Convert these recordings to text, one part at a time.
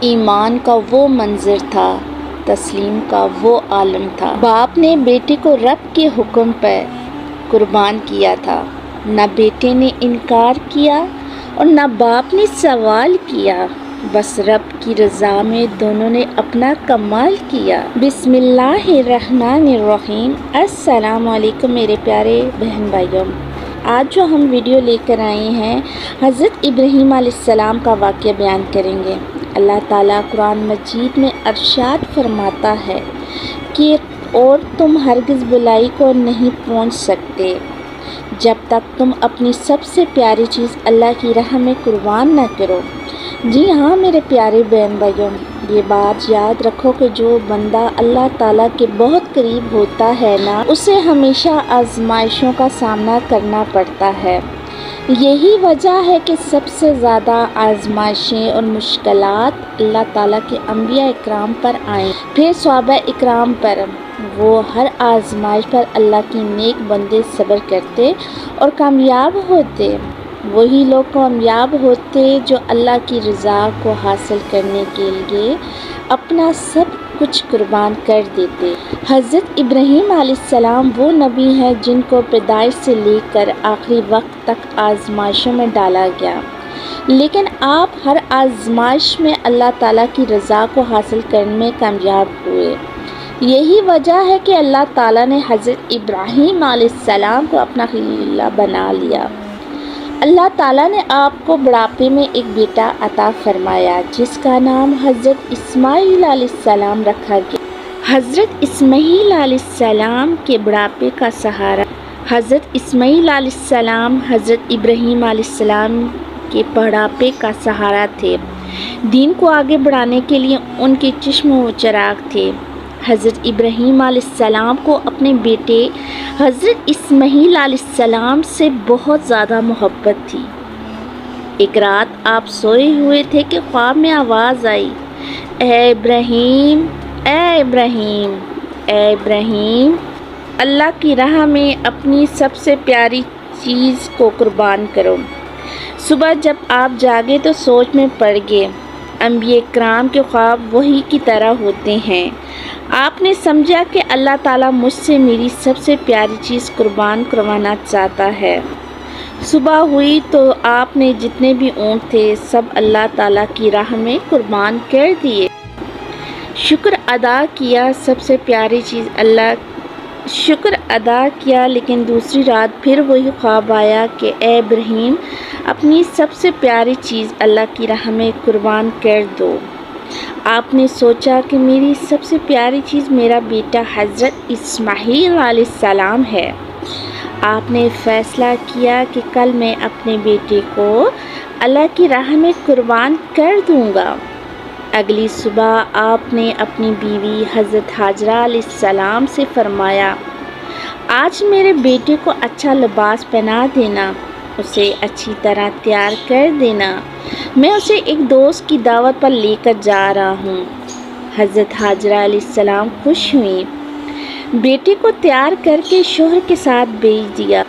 ایمان کا وہ منظر تھا، تسلیم کا وہ عالم تھا۔ باپ نے بیٹے کو رب کے حکم پر قربان کیا تھا، نہ بیٹے نے انکار کیا اور نہ باپ نے سوال کیا، بس رب کی رضا میں دونوں نے اپنا کمال کیا۔ بسم اللہ الرحمن الرحیم۔ السلام علیکم میرے پیارے بہن بھائیوں، آج جو ہم ویڈیو لے کر آئے ہیں حضرت ابراہیم علیہ السلام کا واقعہ بیان کریں گے۔ اللہ تعالیٰ قرآن مجید میں ارشاد فرماتا ہے کہ اور تم ہرگز بلائی کو نہیں پہنچ سکتے جب تک تم اپنی سب سے پیاری چیز اللہ کی راہ میں قربان نہ کرو۔ جی ہاں میرے پیارے بہن بھائیوں، یہ بات یاد رکھو کہ جو بندہ اللہ تعالیٰ کے بہت قریب ہوتا ہے نا، اسے ہمیشہ آزمائشوں کا سامنا کرنا پڑتا ہے۔ یہی وجہ ہے کہ سب سے زیادہ آزمائشیں اور مشکلات اللہ تعالیٰ کے انبیاء اکرام پر آئیں، پھر صحابہ اکرام پر۔ وہ ہر آزمائش پر اللہ کے نیک بندے صبر کرتے اور کامیاب ہوتے۔ وہی لوگ کامیاب ہوتے جو اللہ کی رضا کو حاصل کرنے کے لیے اپنا سب کچھ قربان کر دیتے۔ حضرت ابراہیم علیہ السلام وہ نبی ہیں جن کو پیدائش سے لے کر آخری وقت تک آزمائشوں میں ڈالا گیا، لیکن آپ ہر آزمائش میں اللہ تعالیٰ کی رضا کو حاصل کرنے میں کامیاب ہوئے۔ یہی وجہ ہے کہ اللہ تعالیٰ نے حضرت ابراہیم علیہ السلام کو اپنا خلیل اللہ بنا لیا۔ اللہ تعالیٰ نے آپ کو بڑھاپے میں ایک بیٹا عطا فرمایا جس کا نام حضرت اسماعیل علیہ السلام رکھا گیا۔ حضرت اسماعیل علیہ السلام کے بڑھاپے کا سہارا حضرت اسماعیل علیہ السلام حضرت ابراہیم علیہ السلام کے بڑھاپے کا سہارا تھے۔ دین کو آگے بڑھانے کے لیے ان کے چشم و چراغ تھے۔ حضرت ابراہیم علیہ السلام کو اپنے بیٹے حضرت اسماعیل علیہ السلام سے بہت زیادہ محبت تھی۔ ایک رات آپ سوئے ہوئے تھے کہ خواب میں آواز آئی، اے ابراہیم، اے ابراہیم، اے ابراہیم، اللہ کی راہ میں اپنی سب سے پیاری چیز کو قربان کرو۔ صبح جب آپ جاگے تو سوچ میں پڑ گئے، انبیاء کرام کے خواب وہی کی طرح ہوتے ہیں۔ آپ نے سمجھا کہ اللہ تعالیٰ مجھ سے میری سب سے پیاری چیز قربان کروانا چاہتا ہے۔ صبح ہوئی تو آپ نے جتنے بھی اونٹ تھے سب اللہ تعالیٰ کی راہ میں قربان کر دیے۔ شکر ادا کیا، سب سے پیاری چیز شکر ادا کیا، لیکن دوسری رات پھر وہی خواب آیا کہ اے ابراہیم، اپنی سب سے پیاری چیز اللہ کی راہ میں قربان کر دو۔ آپ نے سوچا کہ میری سب سے پیاری چیز میرا بیٹا حضرت اسماعیل علیہ السلام ہے۔ آپ نے فیصلہ کیا کہ کل میں اپنے بیٹے کو اللہ کی راہ میں قربان کر دوں گا۔ اگلی صبح آپ نے اپنی بیوی حضرت حاجرہ علیہ السلام سے فرمایا، آج میرے بیٹے کو اچھا لباس پہنا دینا، اسے اچھی طرح تیار کر دینا، میں اسے ایک دوست کی دعوت پر لے کر جا رہا ہوں۔ حضرت حاجرہ علیہ السلام خوش ہوئیں، بیٹے کو تیار کر کے شوہر کے ساتھ بھیج دیا۔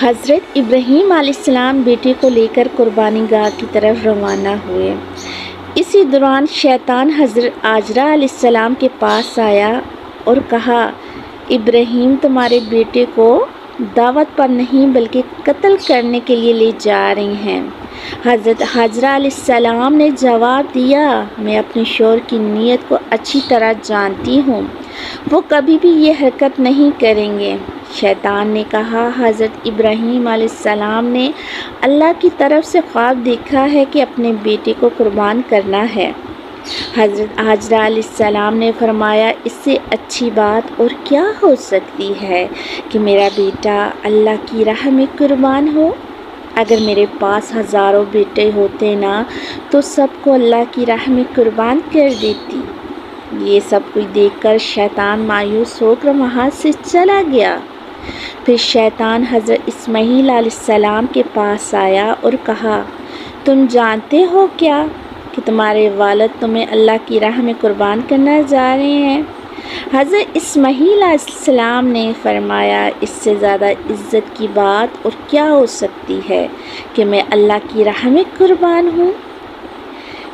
حضرت ابراہیم علیہ السلام بیٹے کو لے کر قربانی گاہ کی طرف روانہ ہوئے۔ اسی دوران شیطان حضرت حاجرہ علیہ السلام کے پاس آیا اور کہا، ابراہیم تمہارے بیٹے کو دعوت پر نہیں بلکہ قتل کرنے کے لیے لے جا رہی ہیں۔ حضرت حاجرہ علیہ السلام نے جواب دیا، میں اپنے شوہر کی نیت کو اچھی طرح جانتی ہوں، وہ کبھی بھی یہ حرکت نہیں کریں گے۔ شیطان نے کہا، حضرت ابراہیم علیہ السلام نے اللہ کی طرف سے خواب دیکھا ہے کہ اپنے بیٹے کو قربان کرنا ہے۔ حضرت حاجرہ علیہ السلام نے فرمایا، اس سے اچھی بات اور کیا ہو سکتی ہے کہ میرا بیٹا اللہ کی راہ میں قربان ہو؟ اگر میرے پاس ہزاروں بیٹے ہوتے نا تو سب کو اللہ کی راہ میں قربان کر دیتی۔ یہ سب کچھ دیکھ کر شیطان مایوس ہو کر وہاں سے چلا گیا۔ پھر شیطان حضرت اسماعیل علیہ السلام کے پاس آیا اور کہا، تم جانتے ہو کیا کہ تمہارے والد تمہیں اللہ کی راہ میں قربان کرنا جا رہے ہیں؟ حضرت اسماعیل علیہ السلام نے فرمایا، اس سے زیادہ عزت کی بات اور کیا ہو سکتی ہے کہ میں اللہ کی راہ میں قربان ہوں؟